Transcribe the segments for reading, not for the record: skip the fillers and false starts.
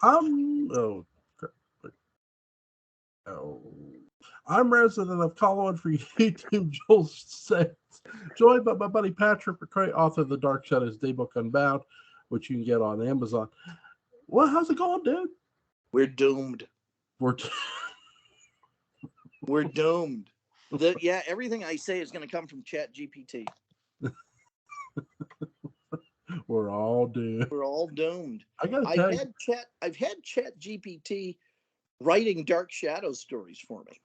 Oh, oh. I'm resident of Collinwood for YouTube. Joel says, joined by my buddy Patrick McCray, author of the Dark Shadows Daybook Unbound, which you can get on Amazon. Well, how's it going, dude? We're doomed. We're We're doomed. Everything I say is going to come from Chat GPT. We're all doomed. We're all doomed. I gotta tell you, I've had Chat GPT writing Dark Shadows stories for me.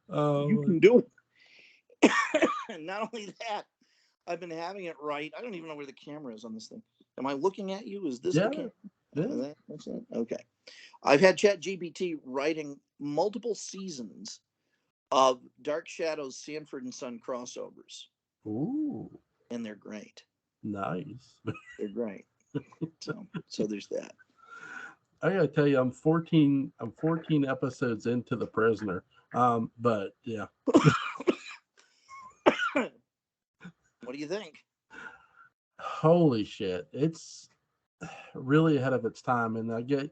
You can do it. And not only that, I've been having it write. I don't even know where the camera is on this thing. Am I looking at you? Is this the camera? Yeah. That's it? Okay. I've had Chat GPT writing multiple seasons of Dark Shadows Sanford and Son crossovers. Ooh. And they're great. Nice. They're great. So there's that. I gotta tell you, I'm 14 episodes into The Prisoner. But yeah. What do you think? Holy shit. It's really ahead of its time, and I gotta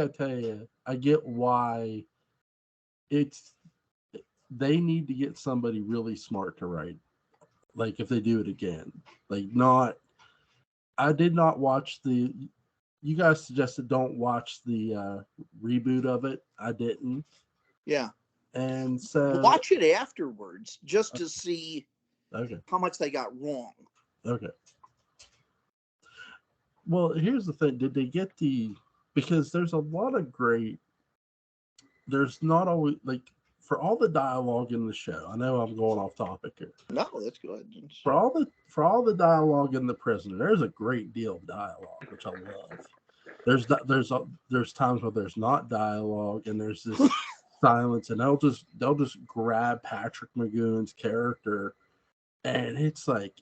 tell you, I get why they need to get somebody really smart to write. Like if they do it again. I did not watch you guys suggested don't watch the reboot of it. I didn't. Yeah. And so watch it afterwards just to see how much they got wrong. Okay. Well, here's the thing. Did they get because there's a lot of there's not always, for all the dialogue in the show. I know I'm going off topic here. No, that's good. For all the dialogue in The Prisoner, there's a great deal of dialogue, which I love. There's times where there's not dialogue and there's this silence, and they'll just grab Patrick McGowan's character, and it's like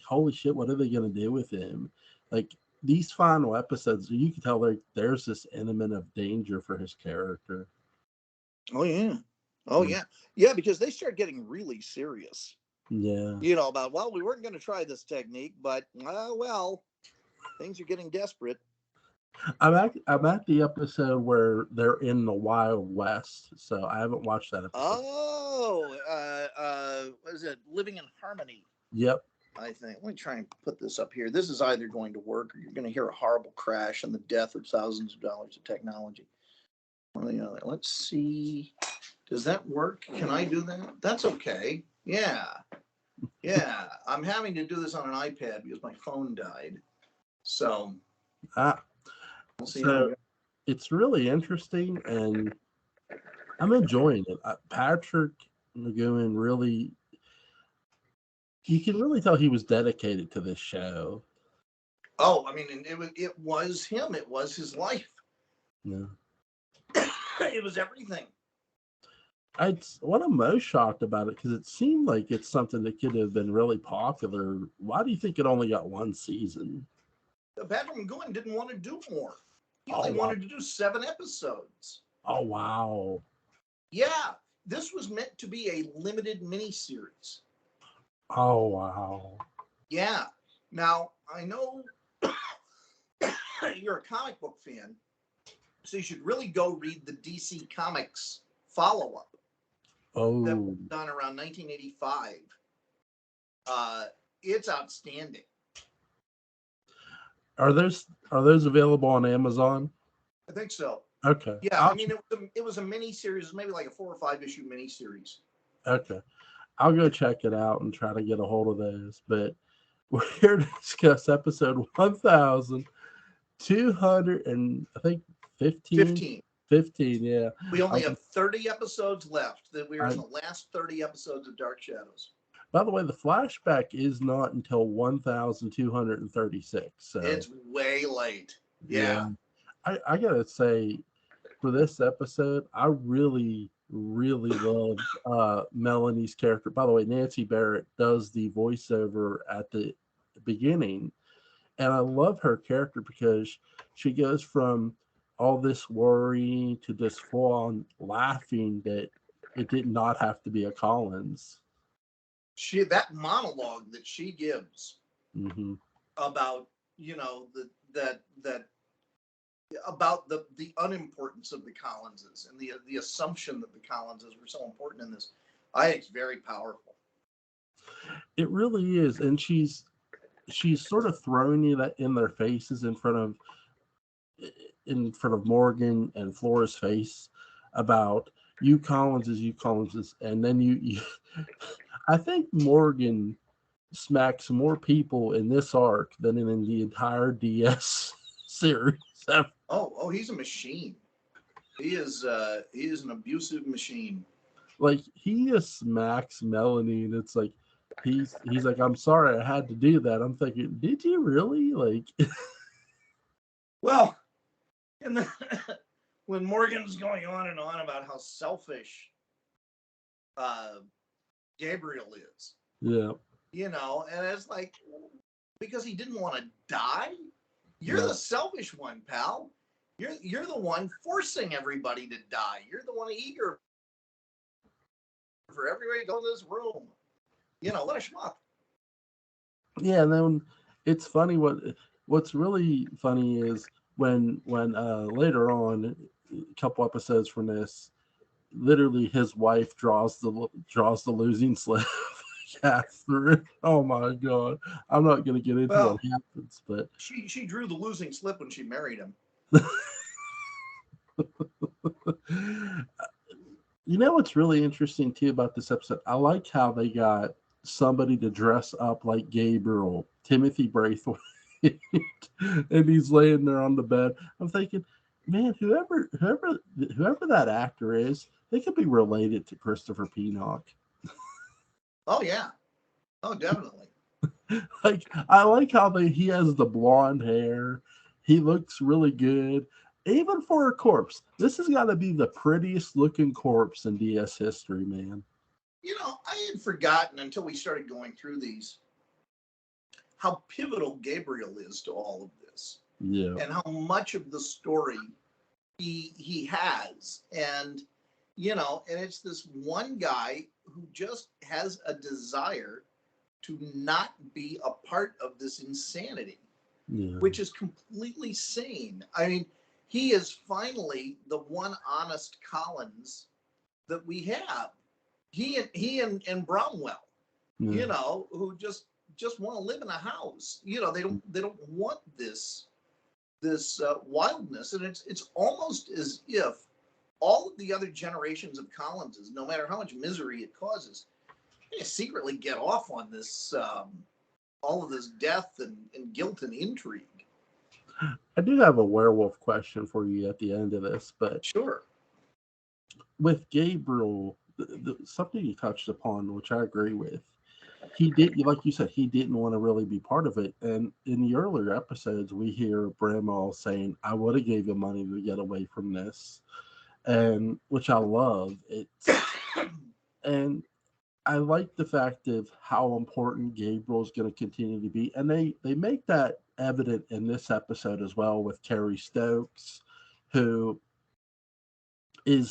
holy shit, what are they gonna do with him? Like these final episodes, you can tell there's this element of danger for his character. Oh yeah. Oh yeah. Yeah, because they start getting really serious. Yeah. About, we weren't going to try this technique, but things are getting desperate. I'm at the episode where they're in the Wild West, so I haven't watched that episode. What is it? Living in Harmony. Yep. I think. Let me try and put this up here. This is either going to work or you're going to hear a horrible crash and the death of thousands of dollars of technology. Let's see. Does that work? Can I do that? That's okay. Yeah. Yeah. I'm having to do this on an iPad because my phone died. So. We'll see. So it's really interesting, and I'm enjoying it. Patrick McGowan really, you can really tell he was dedicated to this show. Oh, I mean, it was him. It was his life. Yeah. It was everything. What I'm most shocked about it, because it seemed like it's something that could have been really popular. Why do you think it only got one season? Patrick McGowan didn't want to do more. He only wanted to do 7 episodes. Oh, wow. Yeah. This was meant to be a limited miniseries. Oh, wow. Yeah. Now, I know you're a comic book fan, so you should really go read the DC Comics follow-up. Oh. That was done around 1985. It's outstanding. Are those available on Amazon? I think so. Okay. Yeah, it was a mini series, maybe like a 4 or 5 issue mini series. Okay, I'll go check it out and try to get a hold of those. But we're here to discuss episode 1,200 and I think 15. 15, yeah. We only have 30 episodes left. That we are in the last 30 episodes of Dark Shadows. By the way, the flashback is not until 1,236. So it's way late. Yeah. I gotta say, for this episode, I really, really love Melanie's character. By the way, Nancy Barrett does the voiceover at the beginning, and I love her character because she goes from all this worry to just full on laughing that it did not have to be a Collins. That monologue that she gives Mm-hmm. about, you know, that about the unimportance of the Collinses and the assumption that the Collinses were so important in this. I think it's very powerful. It really is, and she's sort of throwing you that in their faces in front of Morgan and Flora's face about you Collinses, you Collinses, and then you I think Morgan smacks more people in this arc than in the entire DS series. Oh, he's a machine. He is an abusive machine. Like he just smacks Melanie, and it's like he's like, I'm sorry, I had to do that. I'm thinking, did you really? Like, Well, and then when Morgan's going on and on about how selfish uh, Gabriel is, yeah, you know, and it's like because he didn't want to die. You're yeah, the selfish one, pal. You're the one forcing everybody to die. You're the one eager for everybody to go in this room. You know, what a schmuck. yeah. And then it's funny what's really funny is when later on, a couple episodes from this, literally his wife draws the losing slip. Catherine. Oh my god. I'm not gonna get into what Well, happens, but she drew the losing slip when she married him. you know what's really interesting too about this episode? I like how they got somebody to dress up like Gabriel, Timothy Braithwaite, and he's laying there on the bed. I'm thinking, man, whoever that actor is, they could be related to Christopher Penock. Oh yeah. Oh, definitely. Like I like how he has the blonde hair. He looks really good. Even for a corpse. This has got to be the prettiest looking corpse in DS history, man. You know, I had forgotten until we started going through these how pivotal Gabriel is to all of this Yeah. and how much of the story he has. And you know, and it's this one guy who just has a desire to not be a part of this insanity, Yeah. which is completely sane. I mean, he is finally the one honest Collins that we have. And Bromwell, Yeah. you know, who just want to live in a house. You know, they don't want this wildness, and it's almost as if all of the other generations of Collinses, no matter how much misery it causes, they secretly get off on this all of this death and guilt and intrigue. I do have a werewolf question for you at the end of this, but Sure. with Gabriel, something you touched upon, which I agree with, he did, like you said, he didn't want to really be part of it. And in the earlier episodes, we hear Bramall saying, "I would have gave you money to get away from this," and which I love. And I like the fact of how important Gabriel's going to continue to be, and they make that evident in this episode as well with Carrie Stokes, who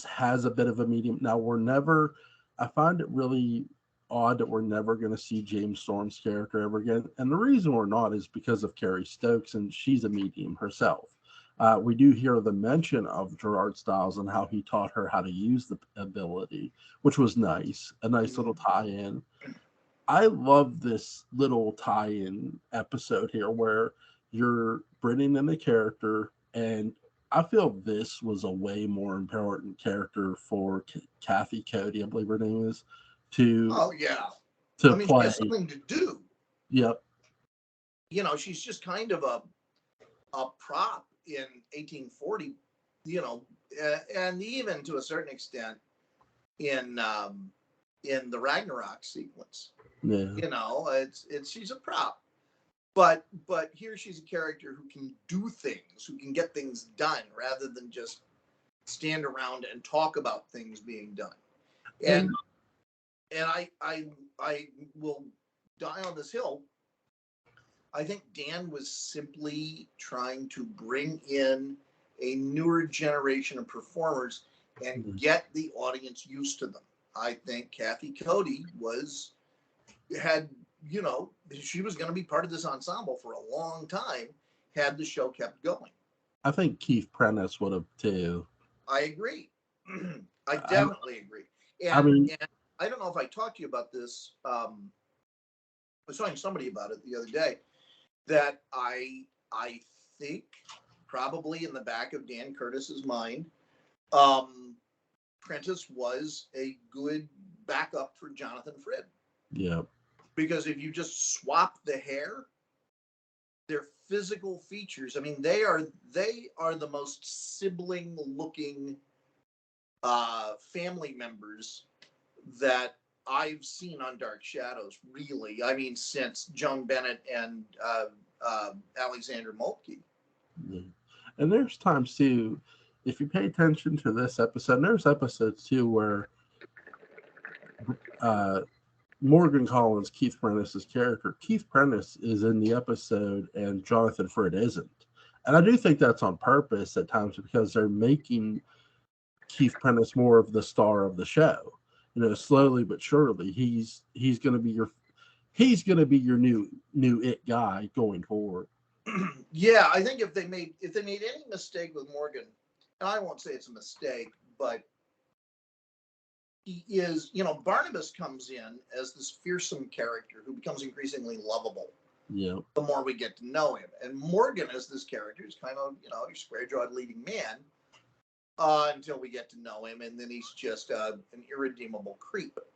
has a bit of a medium. Now we're never. I find it really odd that we're never going to see James Storm's character ever again, and the reason we're not is because of Carrie Stokes, and she's a medium herself. We do hear the mention of Gerard Stiles and how he taught her how to use the ability, which was nice, a nice little tie-in. I love this little tie-in episode here where you're bringing in the character, and I feel this was a way more important character for Kathy Cody, I believe her name is, to Oh yeah. I to mean, she play. has something to do. Yep. You know, she's just kind of a prop in 1840. You know, and even to a certain extent in the Ragnarok sequence. Yeah. You know, it's she's a prop. But here she's a character who can do things, who can get things done rather than just stand around and talk about things being done. And And I will die on this hill. I think Dan was simply trying to bring in a newer generation of performers and get the audience used to them. I think Kathy Cody had she was going to be part of this ensemble for a long time had the show kept going. I think Keith Prentice would have too. I agree. I definitely agree. And I don't know if I talked to you about this. I was talking to somebody about it the other day, that I think probably in the back of Dan Curtis's mind, Prentice was a good backup for Jonathan Frid. Yeah. Because if you just swap the hair, their physical features, I mean, they are the most sibling looking family members that I've seen on Dark Shadows, really. I mean, since Joan Bennett and Alexander Moltke. Yeah. And there's times too, if you pay attention to this episode, and there's episodes too where Morgan Collins, Keith Prentice's character, Keith Prentice is in the episode and Jonathan Frid isn't. And I do think that's on purpose at times because they're making Keith Prentice more of the star of the show. Slowly but surely, he's going to be your new it guy going forward. Yeah, I think if they made any mistake with Morgan, and I won't say it's a mistake, but he is, Barnabas comes in as this fearsome character who becomes increasingly lovable. Yeah. The more we get to know him, and Morgan as this character is kind of, your square-jawed leading man until we get to know him, and then he's just an irredeemable creep. But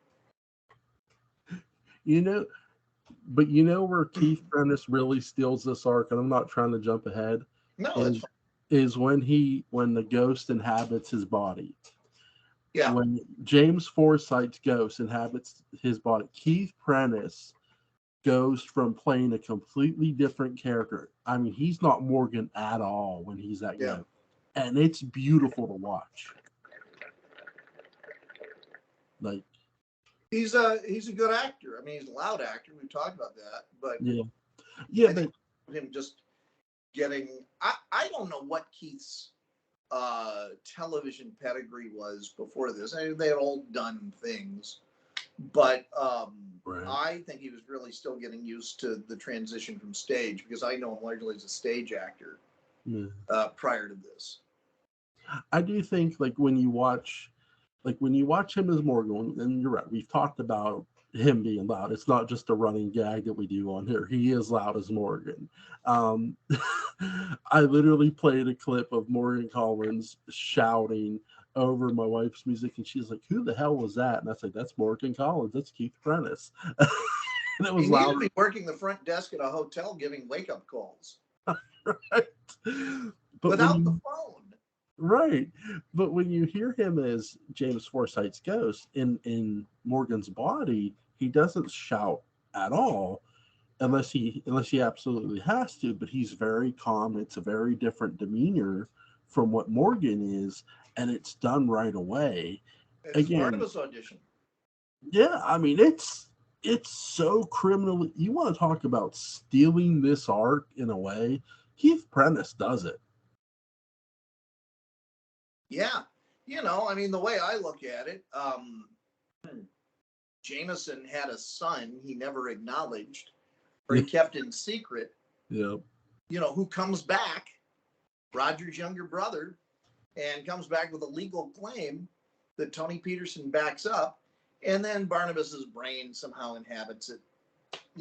where Keith Prentice really steals this arc, and I'm not trying to jump ahead. No, is when the ghost inhabits his body. Yeah. When James Forsythe's ghost inhabits his body, Keith Prentice goes from playing a completely different character. I mean, he's not Morgan at all when he's that young. And it's beautiful to watch. Like, he's a good actor. I mean, he's a loud actor. We've talked about that, but but him just getting. I don't know what Keith's television pedigree was before this. I mean, they had all done things, but right. I think he was really still getting used to the transition from stage, because I know him largely as a stage actor prior to this. I do think when you watch him as Morgan, and you're right, we've talked about him being loud. It's not just a running gag that we do on here. He is loud as Morgan. I literally played a clip of Morgan Collins shouting over my wife's music, and she's like, "Who the hell was that?" And I said, "That's Morgan Collins. That's Keith Prentice." And it was loud. He needed to be working the front desk at a hotel giving wake-up calls. Right. But without the phone. Right. But when you hear him as James Forsythe's ghost in Morgan's body, he doesn't shout at all unless he absolutely has to, but he's very calm. It's a very different demeanor from what Morgan is, and it's done right away. It's Barnabas audition. Yeah, I mean, it's so criminally. You want to talk about stealing this arc in a way? Keith Prentice does it. Yeah. I mean, the way I look at it, Jameson had a son he never acknowledged, or he kept in secret. Yep. Who comes back, Roger's younger brother, and comes back with a legal claim that Tony Peterson backs up, and then Barnabas's brain somehow inhabits it.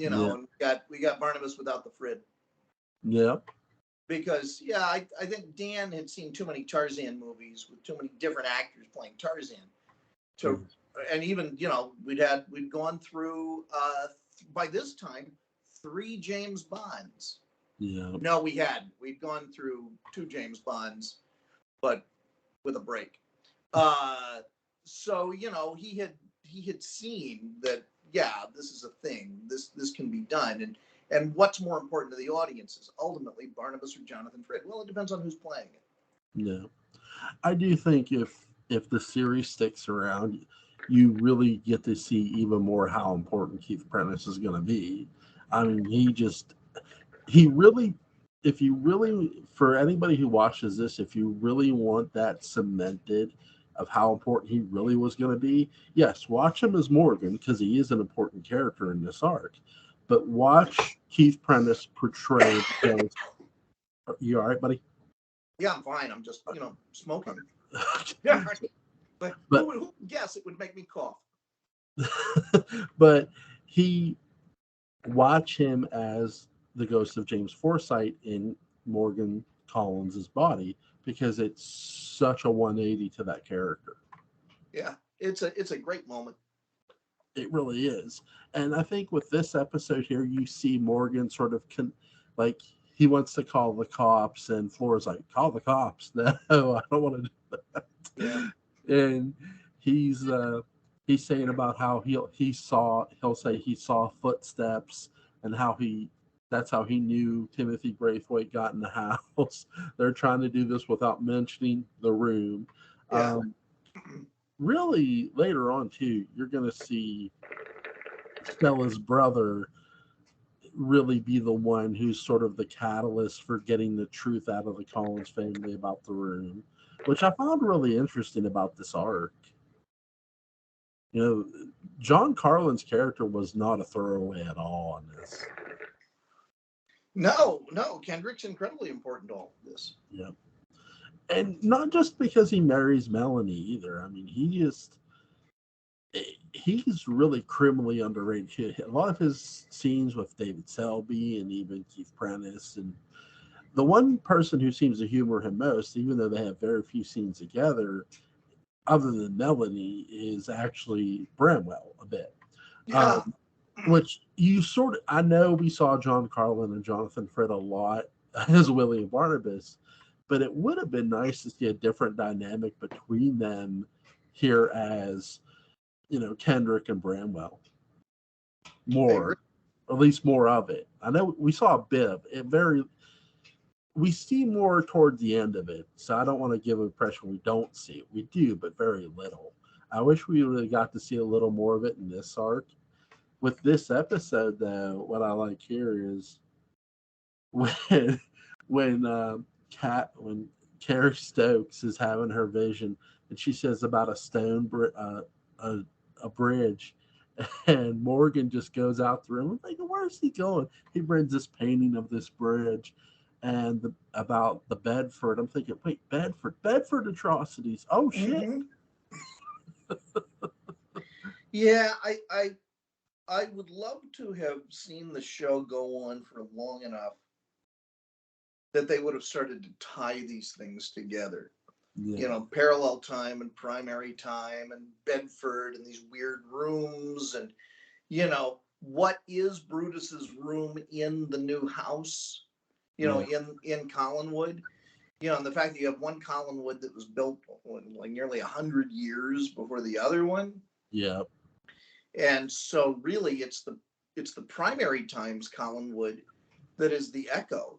And we got Barnabas without the Frid. Yep. Because I think Dan had seen too many Tarzan movies with too many different actors playing Tarzan. And even we'd gone through by this time 3 James Bonds. Yeah. No, we'd gone through 2 James Bonds, but with a break. So he had seen that. Yeah, this is a thing. This can be done. And what's more important to the audience is ultimately Barnabas or Jonathan Frid. Well, it depends on who's playing it. Yeah. I do think if the series sticks around, you really get to see even more how important Keith Prentice is going to be. I mean, for anybody who watches this, if you really want that cemented of how important he really was going to be, yes, watch him as Morgan, because he is an important character in this arc. But watch Keith Prentice portray those. You all right, buddy? Yeah, I'm fine. I'm just, smoking. Yeah. But who would guess it would make me cough? But watch him as the ghost of James Forsythe in Morgan Collins's body, because it's such a 180 to that character. Yeah, it's a great moment. It really is. And I think with this episode here, you see Morgan sort of like he wants to call the cops, and Flora's like, "Call the cops." No, I don't want to do that. Yeah. And he's saying about how he'll say he saw footsteps, and that's how he knew Timothy Braithwaite got in the house. They're trying to do this without mentioning the room. Yeah. Really, later on too, you're going to see Stella's brother really be the one who's sort of the catalyst for getting the truth out of the Collins family about the room, which I found really interesting about this arc. John Carlin's character was not a throwaway at all on this. No, Kendrick's incredibly important to all of this. Yeah. And not just because he marries Melanie either. I mean, he's really criminally underrated. A lot of his scenes with David Selby and even Keith Prentice, and the one person who seems to humor him most, even though they have very few scenes together, other than Melanie, is actually Bramwell a bit. Yeah. Which I know we saw John Carlin and Jonathan Frid a lot as Willie and Barnabas, but it would have been nice to see a different dynamic between them here as, Kendrick and Bramwell. More, at least more of it. I know we saw a bit of it. We see more toward the end of it, so I don't want to give an impression we don't see it. We do, but very little. I wish we really got to see a little more of it in this arc. With this episode, though, what I like here is when Carrie Stokes is having her vision, and she says about a bridge, and Morgan just goes out the room. I'm like, where's he going? He brings this painting of this bridge, and about the Bedford. I'm thinking, wait, Bedford atrocities. Oh shit. Mm-hmm. Yeah, I would love to have seen the show go on for long enough that they would have started to tie these things together. Yeah. Parallel time and primary time and Bedford and these weird rooms, and what is Brutus's room in the new house, in Collinwood, and the fact that you have one Collinwood that was built like nearly 100 years before the other one. Yeah. And so really it's the primary times Collinwood that is the echo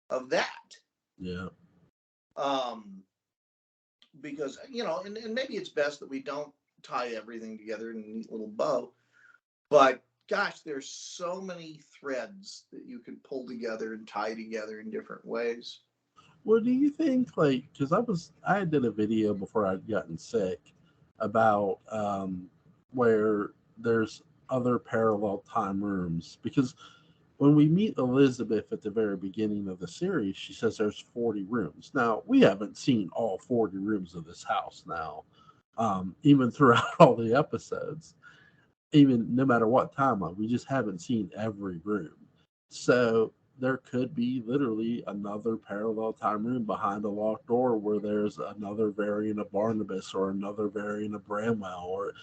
of that. Yeah. Because, and maybe it's best that we don't tie everything together in a neat little bow, but gosh, there's so many threads that you could pull together and tie together in different ways. Well, do you think, because I did a video before I'd gotten sick about where there's other parallel time rooms, because when we meet Elizabeth at the very beginning of the series, she says there's 40 rooms. Now, we haven't seen all 40 rooms of this house now, even throughout all the episodes, even no matter what timeline. We just haven't seen every room. So there could be literally another parallel time room behind a locked door where there's another variant of Barnabas or another variant of Bramwell or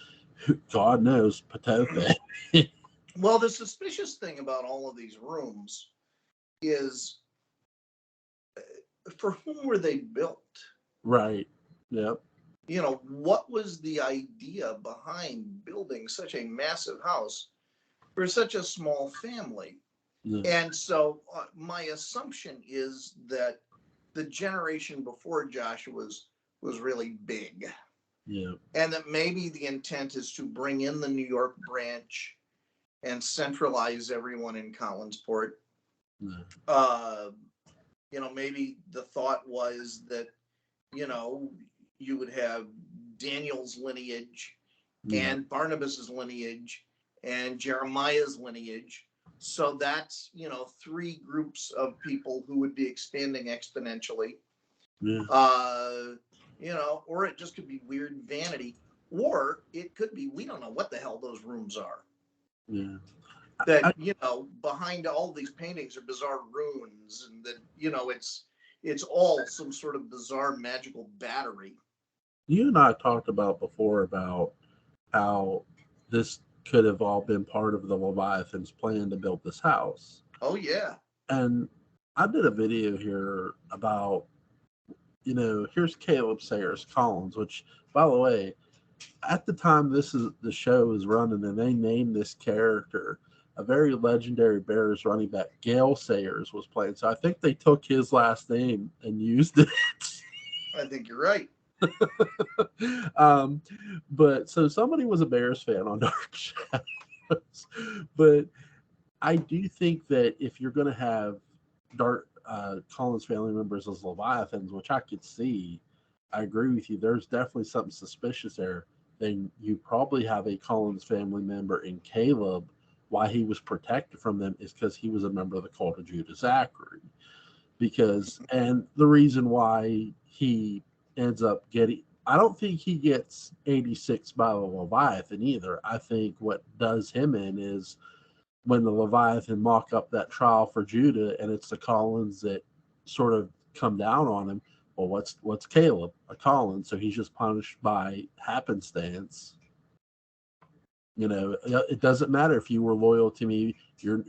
God knows, Potofe. Well, the suspicious thing about all of these rooms is for whom were they built? Right. Yep. What was the idea behind building such a massive house for such a small family? Yeah. And so my assumption is that the generation before Joshua was really big. Yeah. And that maybe the intent is to bring in the New York branch and centralize everyone in Collinsport. Yeah. Maybe the thought was that, you would have Daniel's lineage and Barnabas's lineage and Jeremiah's lineage. So that's, 3 groups of people who would be expanding exponentially. Yeah. Or it just could be weird vanity, or it could be, we don't know what the hell those rooms are. Yeah. That, behind all these paintings are bizarre runes, and that, it's all some sort of bizarre magical battery. You and I talked about before about how this could have all been part of the Leviathan's plan to build this house. Oh, yeah. And I did a video here about, here's Caleb Sayers Collins, which, by the way, at the time the show is running and they named this character, a very legendary Bears running back, Gale Sayers, was playing. So I think they took his last name and used it. I think you're right. But so somebody was a Bears fan on Dark Shadows. But I do think that if you're going to have Collins family members as Leviathans, which I could see, I agree with you. There's definitely something suspicious there. Then you probably have a Collins family member in Caleb. Why he was protected from them is because he was a member of the cult of Judah Zachary. And the reason why he ends up getting, I don't think he gets 86 by the Leviathan either. I think what does him in is when the Leviathan mock up that trial for Judah, and it's the Collins that sort of come down on him. Well, what's Caleb? A Collins, so he's just punished by happenstance. It doesn't matter if you were loyal to me. You're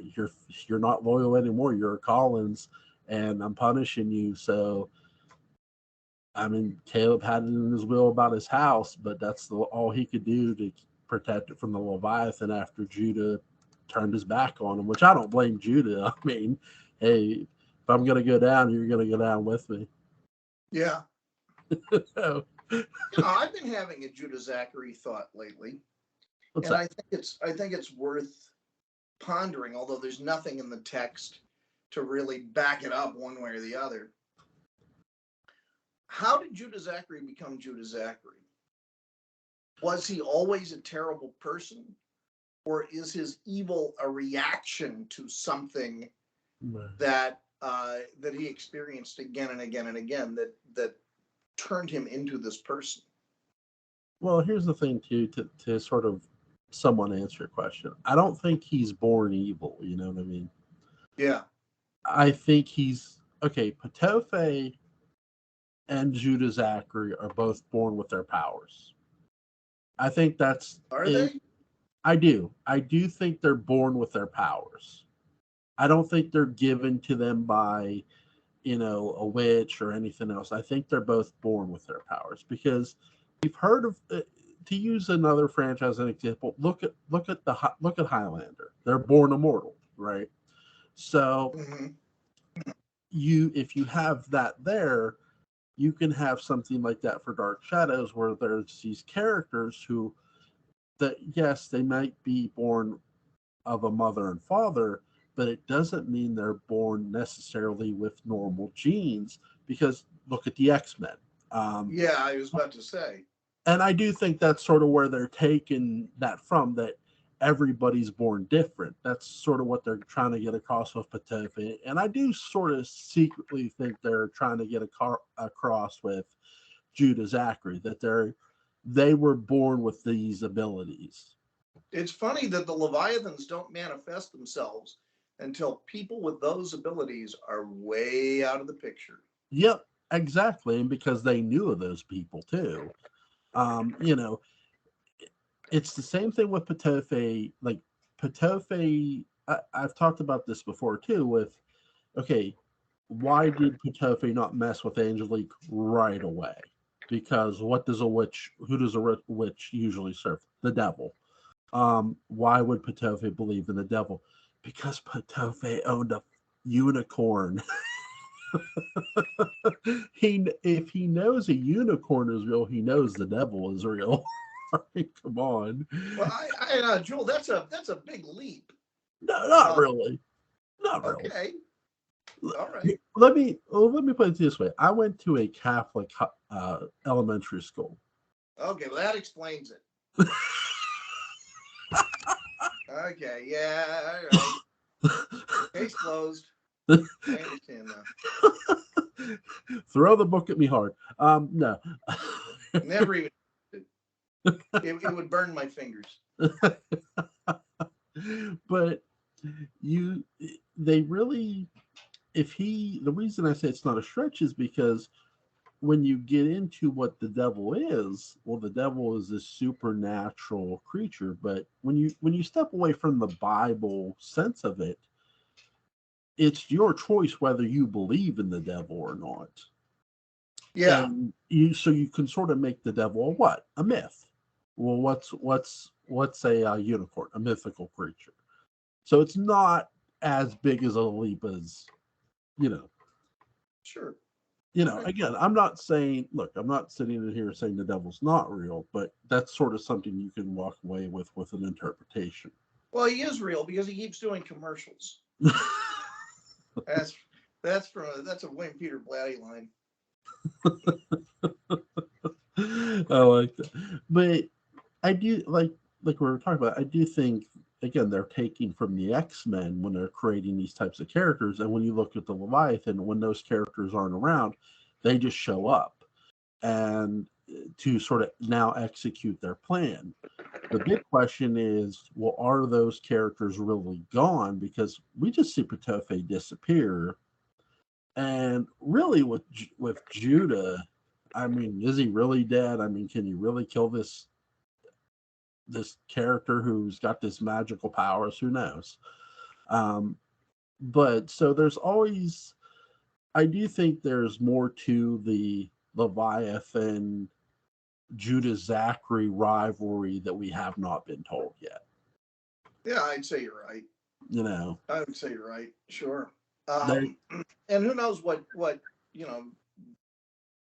not loyal anymore. You're a Collins, and I'm punishing you. So, I mean, Caleb had it in his will about his house, but that's all he could do to protect it from the Leviathan after Judah turned his back on him, which I don't blame Judah. I mean, hey, if I'm going to go down, you're going to go down with me. Yeah. I've been having a Judah Zachary thought lately. I think it's worth pondering, although there's nothing in the text to really back it up one way or the other. How did Judah Zachary become Judah Zachary? Was he always a terrible person? Or is his evil a reaction to something that he experienced again and again and again that turned him into this person? Well, here's the thing, too, to sort of someone answer your question. I don't think he's born evil, you know what I mean? Yeah. I think Petofe and Judah Zachary are both born with their powers. I think that's... Are they? I do. I do think they're born with their powers. I don't think they're given to them by, a witch or anything else. I think they're both born with their powers because we've heard of... to use another franchise as an example, look at Highlander. They're born immortal, right? So if you have that there, you can have something like that for Dark Shadows, where there's these characters who, that yes, they might be born of a mother and father, but it doesn't mean they're born necessarily with normal genes. Because look at the X-Men. Yeah, I was about to say. And I do think that's sort of where they're taking that from, that everybody's born different. That's sort of what they're trying to get across with Petofe. And I do sort of secretly think they're trying to get across with Judah Zachary, that they were born with these abilities. It's funny that the Leviathans don't manifest themselves until people with those abilities are way out of the picture. Yep, exactly. And because they knew of those people too. It's the same thing with Petofe. Like Petofe, I've talked about this before too. With why did Petofe not mess with Angelique right away? Because who does a witch usually serve? The devil. Why would Petofe believe in the devil? Because Petofe owned a unicorn. If he knows a unicorn is real, he knows the devil is real. I mean, come on. Well, Joel, that's a big leap. No, not really. Not really. Okay. All right. Let me put it this way. I went to a Catholic elementary school. Okay, well that explains it. Okay, yeah, all right. Case closed. I understand now. Throw the book at me hard. No. Never even. It would burn my fingers. But you, they really, the reason I say it's not a stretch is because when you get into what the devil is, well, the devil is this supernatural creature. But when you step away from the Bible sense of it, it's your choice whether you believe in the devil or not. Yeah. And you can sort of make the devil a what? A myth. Well, what's a unicorn? A mythical creature. So it's not as big as a leap as you know. Sure. Right. Again, I'm not saying, look, I'm not sitting in here saying the devil's not real, but that's sort of something you can walk away with an interpretation. Well, he is real because he keeps doing commercials. That's that's a William Peter Blatty line. I like that. But I do like we were talking about, I do think again they're taking from the X-Men when they're creating these types of characters. And when you look at the Leviathan, when those characters aren't around, they just show up and to sort of now execute their plan. The big question is, well, are those characters really gone? Because we just see Patofe disappear. And really with Judah, I mean, is he really dead? I mean, can you really kill this character who's got this magical powers? Who knows? But so there's always, I do think there's more to the Leviathan Judah Zachary rivalry that we have not been told yet. Yeah, I'd say you're right. I would say you're right. Sure. And who knows what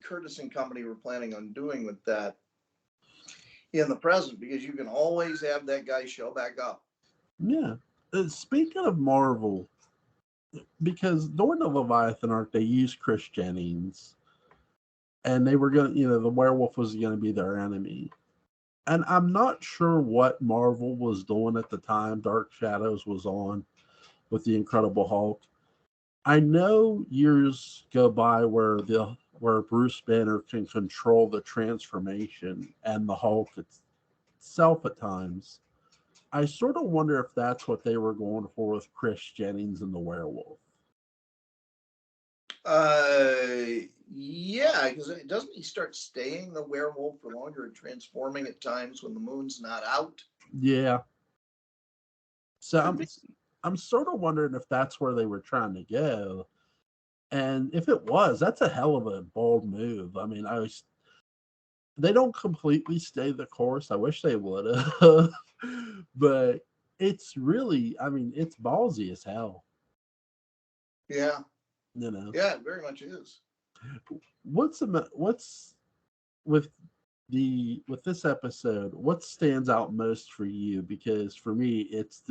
Curtis and company were planning on doing with that in the present, because you can always have that guy show back up. Yeah. Speaking of Marvel, because during the Leviathan arc, they used Chris Jennings, and they were going to, the werewolf was going to be their enemy. And I'm not sure what Marvel was doing at the time Dark Shadows was on with the Incredible Hulk. I know years go by where Bruce Banner can control the transformation and the Hulk itself at times. I sort of wonder if that's what they were going for with Chris Jennings and the werewolf. Yeah, because doesn't he start staying the werewolf for longer and transforming at times when the moon's not out? Yeah. So I'm sort of wondering if that's where they were trying to go. And if it was, that's a hell of a bold move. I mean, they don't completely stay the course. I wish they would have. But it's really, I mean, it's ballsy as hell. Yeah. Yeah, it very much is. What's with this episode, what stands out most for you? Because for me, it's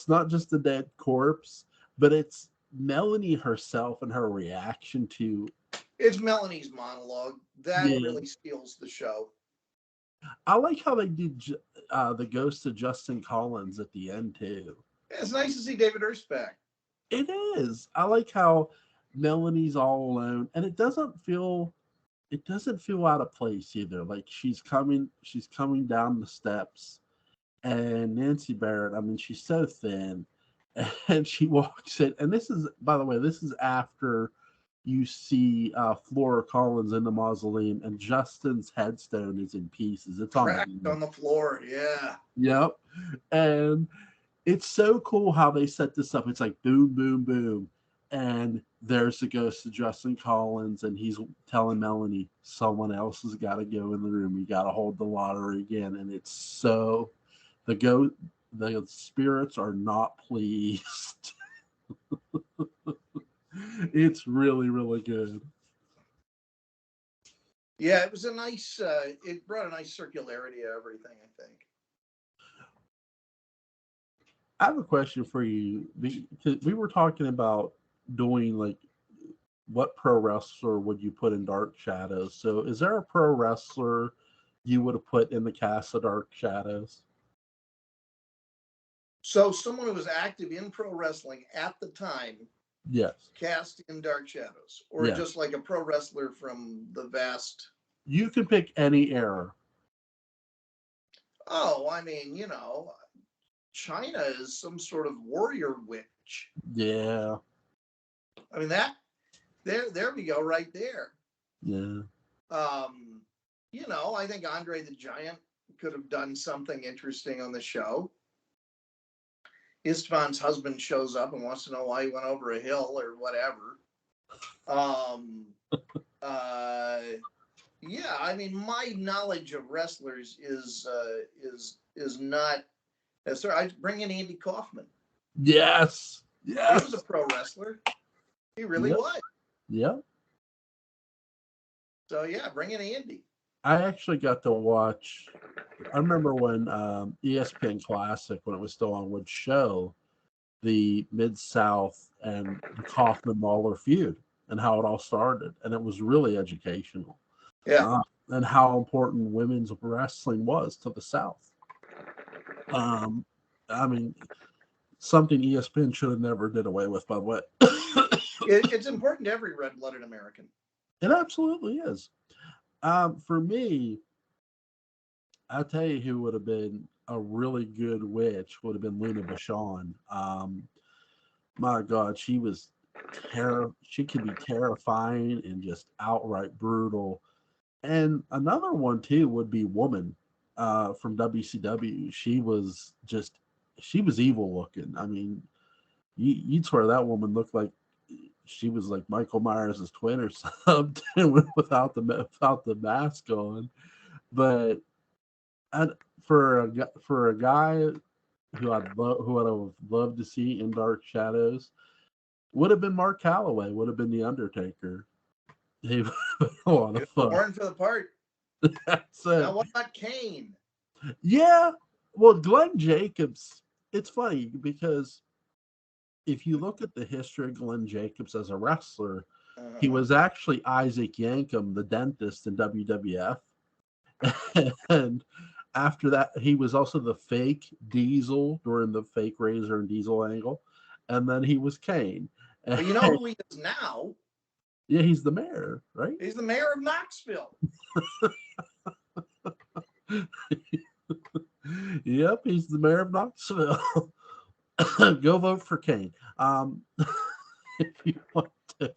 not just the dead corpse, but it's Melanie herself and her reaction to. It's Melanie's monologue that really steals the show. I like how they did the ghost of Justin Collins at the end too. It's nice to see David Earth back. It is. I like how Melanie's all alone, and it doesn't feel out of place either. Like she's coming down the steps, and Nancy Barrett, I mean, she's so thin, and she walks in, and this is, by the way, this is after you see Flora Collins in the mausoleum, and Justin's headstone is in pieces. It's cracked on the floor. Yeah. Yep. And it's so cool how they set this up. It's like boom, boom, boom. And there's the ghost of Justin Collins, and he's telling Melanie, someone else has got to go in the room. You got to hold the lottery again. And it's so, the spirits are not pleased. It's really, really good. Yeah, it was a nice, it brought a nice circularity to everything, I think. I have a question for you. We were talking about doing like, what pro wrestler would you put in Dark Shadows? So is there a pro wrestler you would have put in the cast of Dark Shadows? So someone who was active in pro wrestling at the time Yes. cast in Dark Shadows, or Yes. just like a pro wrestler from the vast. You can pick any era. Oh, I mean, China is some sort of warrior witch. Yeah. I mean there we go right there. Yeah. I think Andre the Giant could have done something interesting on the show. Istvan's husband shows up and wants to know why he went over a hill or whatever. Yeah, I mean, my knowledge of wrestlers is not. Sir, I bring in Andy Kaufman. Yes. He Yes. was a pro wrestler. He really Yep. was. Yeah. So yeah, bring in Andy. I actually got to watch. I remember when ESPN Classic, when it was still on, would show the Mid-South and the Kaufman-Mahler feud and how it all started, and it was really educational. Yeah. And how important women's wrestling was to the South. I mean, something ESPN should have never did away with, by the way. It's important to every red-blooded American. It absolutely is. For me, I'll tell you who would have been a really good witch would have been Luna Vachon. My God, she was she could be terrifying and just outright brutal. And another one too would be Woman from WCW. She was evil looking. I mean, you'd swear that woman looked like she was like Michael Myers' twin or something without the mask on. But for a guy who I'd have loved to see in Dark Shadows would have been Mark Calloway. Would have been the Undertaker. He would have been a lot of fun. Born for the part. That's it. Now what about Kane? Yeah. Well, Glenn Jacobs. It's funny because if you look at the history of Glenn Jacobs as a wrestler, he was actually Isaac Yankem, the dentist in WWF. And after that, he was also the fake Diesel during the fake Razor and Diesel angle. And then he was Kane. But you know who he is now? Yeah, he's the mayor, right? He's the mayor of Knoxville. Yep, he's the mayor of Knoxville. Go vote for Kane. If you want to.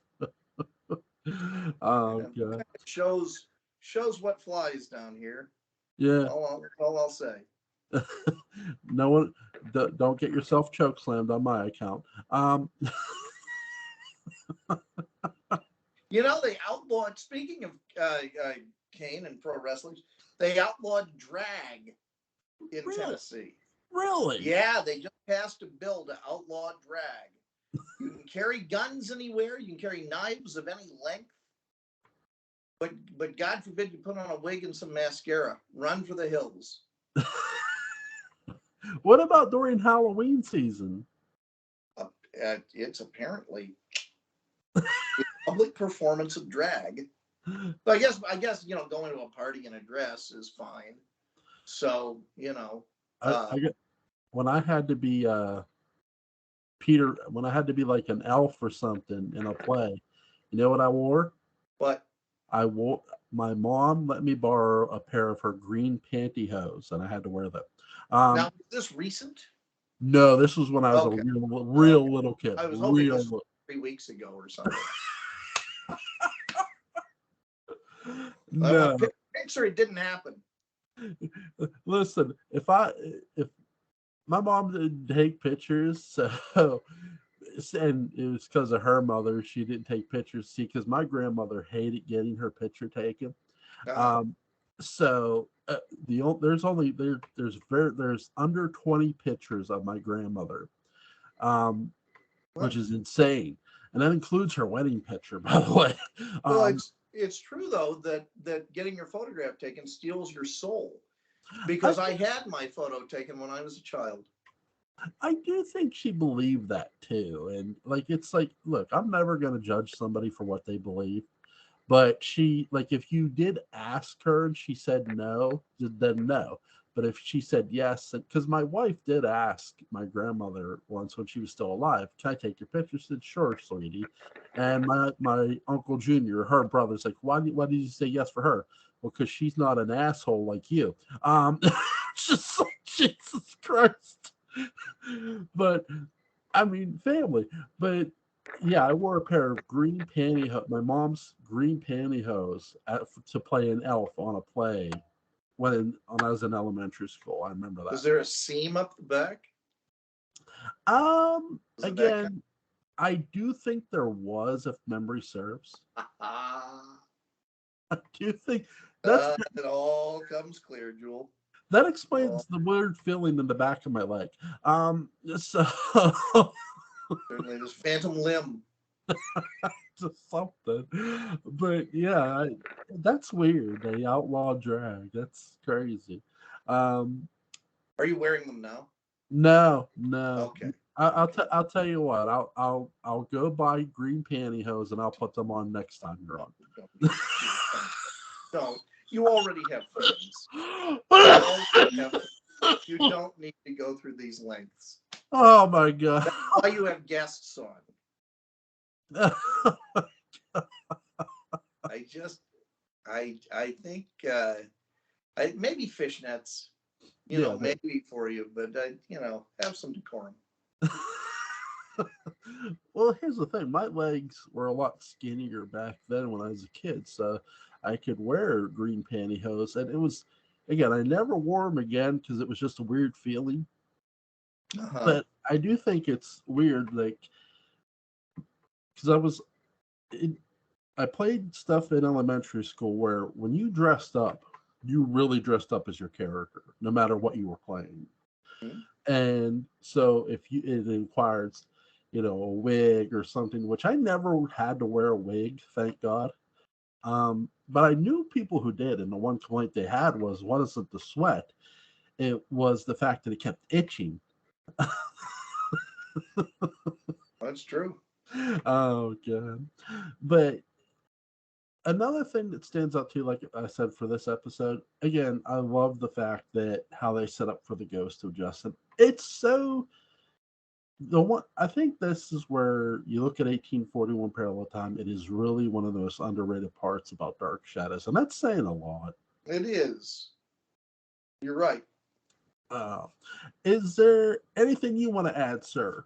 God. Shows what flies down here. Yeah. All I'll say. No one, don't get yourself choke slammed on my account. They outlawed. Speaking of Kane and pro wrestlers, they outlawed drag in Tennessee. Really? Yeah, they just passed a bill to outlaw drag. You can carry guns anywhere. You can carry knives of any length. But God forbid you put on a wig and some mascara. Run for the hills. What about during Halloween season? It's apparently a public performance of drag. But I guess going to a party in a dress is fine. So when I had to be Peter, when I had to be like an elf or something in a play, you know what I wore? What? My mom let me borrow a pair of her green pantyhose, and I had to wear them. Now, is this recent? No, this was when I was a real little kid. I was hoping this was 3 weeks ago or something. No. Picture it didn't happen. Listen, if my mom didn't take pictures, so and it was because of her mother, she didn't take pictures. See, because my grandmother hated getting her picture taken. So there's under 20 pictures of my grandmother, which is insane, and that includes her wedding picture, by the way. Well, it's true though that getting your photograph taken steals your soul, because I had my photo taken when I was a child. I do think she believed that too, and it's like, look, I'm never going to judge somebody for what they believe. But she, if you did ask her and she said no, then no. But if she said yes, because my wife did ask my grandmother once when she was still alive, "Can I take your picture?" She said, "Sure, sweetie." And my uncle Junior, her brother's like, why did you say yes for her? Well, because she's not an asshole like you. Just like Jesus Christ. But I mean, family. But yeah, I wore a pair of green pantyhose, my mom's green pantyhose, to play an elf on a play when I was in elementary school. I remember Was that. there a seam up the back? Was it that Again, I do think there was, if memory serves. kind? I do think that's It all comes clear, Jewel. that Oh, explains the weird feeling in the back of my leg. So certainly this phantom limb. just something, but yeah, that's weird. The outlaw drag. That's crazy. Um, Are you wearing them now? no, no. Okay. I'll I'll tell you what. I'll go buy green pantyhose and I'll put them on next time you're No, on. don't. Don't. You already have friends. You don't need to go through these lengths. Oh my god. That's why you have guests on. I just, I think, maybe fishnets, Yeah. maybe for you, but have some decorum. Well, here's the thing. My legs were a lot skinnier back then when I was a kid, so I could wear green pantyhose, and it was, again, I never wore them again because it was just a weird feeling. Uh-huh. But I do think it's weird, like, because I played stuff in elementary school where when you dressed up, you really dressed up as your character, no matter what you were playing. Mhm. And so if it requires, a wig or something, which I never had to wear a wig, thank God. But I knew people who did, and the one complaint they had wasn't the sweat; it was the fact that it kept itching. That's true. Oh god! But another thing that stands out too, like I said for this episode, again, I love the fact that how they set up for the ghost of Justin. It's so the one I think this is where you look at 1841 Parallel Time. It is really one of the most underrated parts about Dark Shadows, and that's saying a lot. It is. You're right. Uh, is there anything you want to add, sir?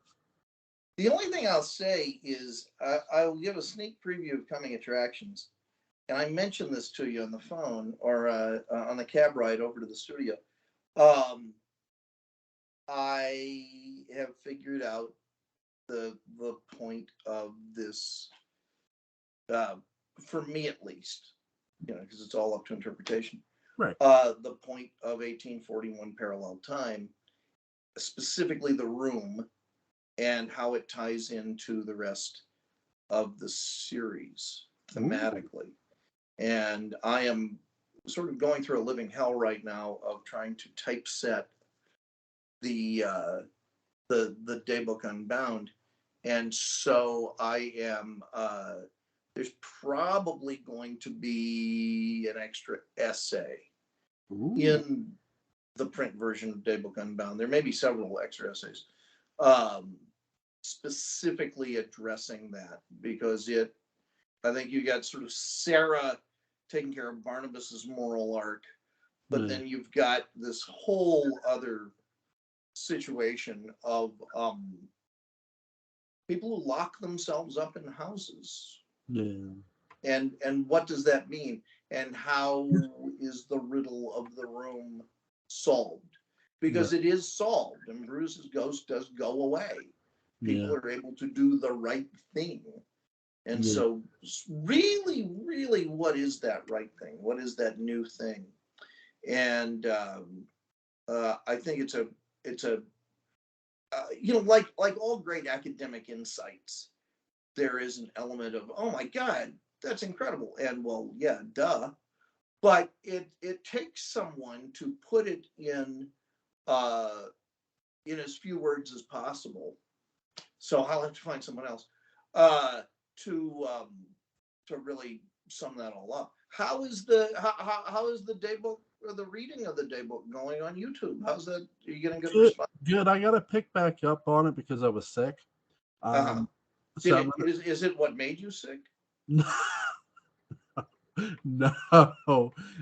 The only thing I'll say is I will give a sneak preview of coming attractions. And I mentioned this to you on the phone or on the cab ride over to the studio. Um, I have figured out the point of this, uh, for me at least, because it's all up to interpretation. Right. The point of 1841 Parallel Time, specifically the room and how it ties into the rest of the series thematically. And I am sort of going through a living hell right now of trying to typeset the the daybook Unbound, and so I am. There's probably going to be an extra essay Ooh. in the print version of Daybook Unbound. There may be several extra essays, um, specifically addressing that because I think you got sort of Sarah taking care of Barnabas's moral arc, but Yeah. then you've got this whole other situation of people who lock themselves up in houses, Yeah. and what does that mean, and how is the riddle of the room solved? Right. Because it is solved, and Bruce's ghost does go away. Yeah. People are able to do the right thing. And Yeah. so, really, really, what is that right thing? What is that new thing? And I think it's a like all great academic insights, there is an element of, oh my God, that's incredible, and well, yeah, duh. But it takes someone to put it uh, in as few words as possible. So I'll have to find someone else uh, to um, to really sum that all up. How is the daybook the reading of the daybook going on YouTube? How's that? Are you getting good Good, response? good. I got to pick back up on it because I was sick. Uh-huh. So Is it what made you sick? No,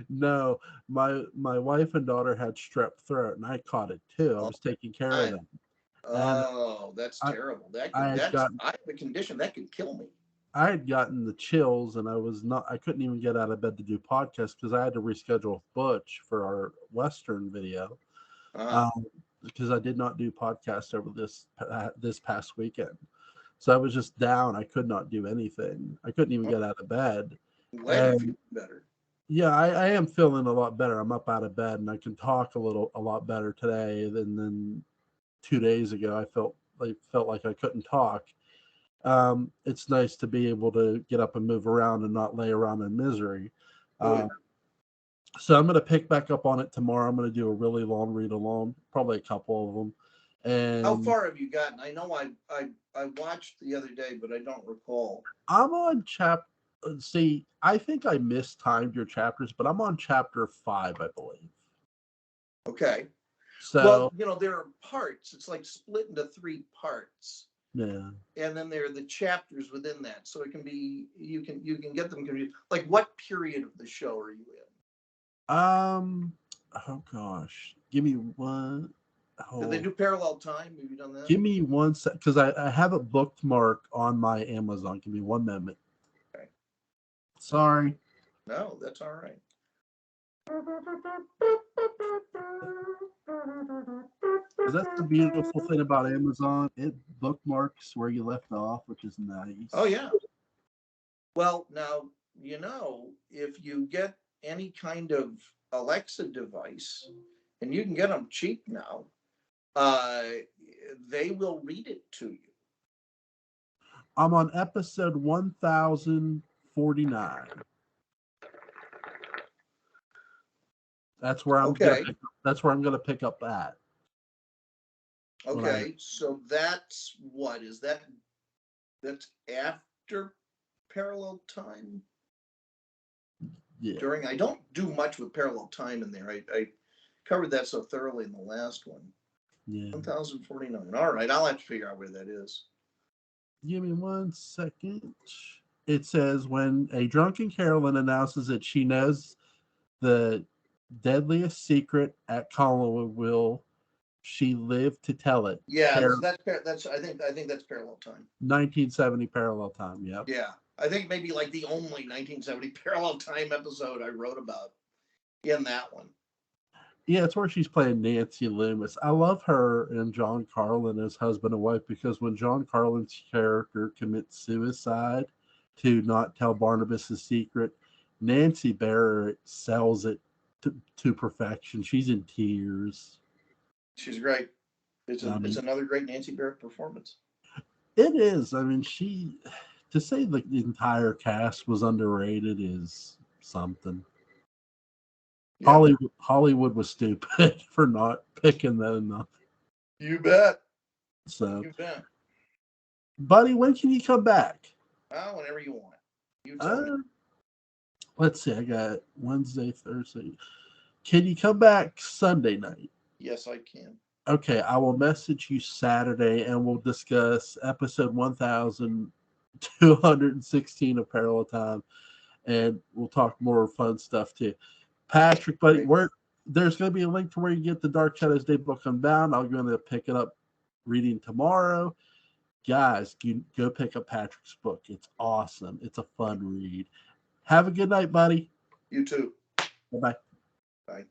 no. My wife and daughter had strep throat, and I caught it too. I was taking care of them, and Oh, that's I terrible. I had gotten I have a condition that could kill me. I had gotten the chills, and I couldn't even get out of bed to do podcasts because I had to reschedule with Butch for our Western video, Uh-huh. because I did not do podcasts over this past weekend. So I was just down. I could not do anything. I couldn't even get out of bed. I'm glad you feel And better. yeah, I am feeling a lot better. I'm up out of bed and I can talk a lot better today than 2 days ago. I felt like I couldn't talk. It's nice to be able to get up and move around and not lay around in misery. Good. So I'm going to pick back up on it tomorrow. I'm going to do a really long read along, probably a couple of them. How And far have you gotten? I know I watched the other day, but I don't recall. I'm on see, I think I mistimed your chapters, but I'm on chapter 5, I believe. Okay. So, well, there are parts. It's like split into 3 parts. yeah. And then there are the chapters within that. So it can be you can get them confused. Like what period of the show are you in? Oh gosh. Give me one. Did they Oh, do parallel time? Have you done that? give me one sec, because I have it bookmarked on my Amazon. Give me 1 minute. Okay. Sorry. No, that's all right. That's the beautiful thing about Amazon. It bookmarks where you left off, which is nice. Oh yeah. Well, now, if you get any kind of Alexa device, and you can get them cheap now, they will read it to you. I'm on episode 1049. That's where I'm gonna pick up at. Okay, so that's what is that? That's after parallel time. Yeah. I don't do much with parallel time in there. I covered that so thoroughly in the last one. Yeah. 1049. All right, I'll have to figure out where that is. Give me 1 second. It says when a drunken Carolyn announces that she knows the deadliest secret at Collinwood, will she live to tell it? Yeah, that's I think that's parallel time. 1970 parallel time. Yep. Yeah, I think maybe like the only 1970 parallel time episode I wrote about in that one. Yeah, it's where she's playing Nancy Loomis. I love her and John Carlin as husband and wife, because when John Carlin's character commits suicide to not tell Barnabas the secret, Nancy Barrett sells it to perfection. She's in tears. She's great. It's another great Nancy Barrett performance. It is. I mean, to say the entire cast was underrated is something. Yeah. Hollywood was stupid for not picking that enough. You bet. So, you bet. Buddy, when can you come back? Whenever you want. You tell me. Let's see. I got Wednesday, Thursday. Can you come back Sunday night? Yes, I can. Okay, I will message you Saturday, and we'll discuss episode 1216 of Parallel Time, and we'll talk more fun stuff too. Patrick, buddy, there's going to be a link to where you get the Dark Shadows Daybook Unbound. I'm going to pick it up reading tomorrow. Guys, go pick up Patrick's book. It's awesome. It's a fun read. Have a good night, buddy. You too. Bye-bye. Bye.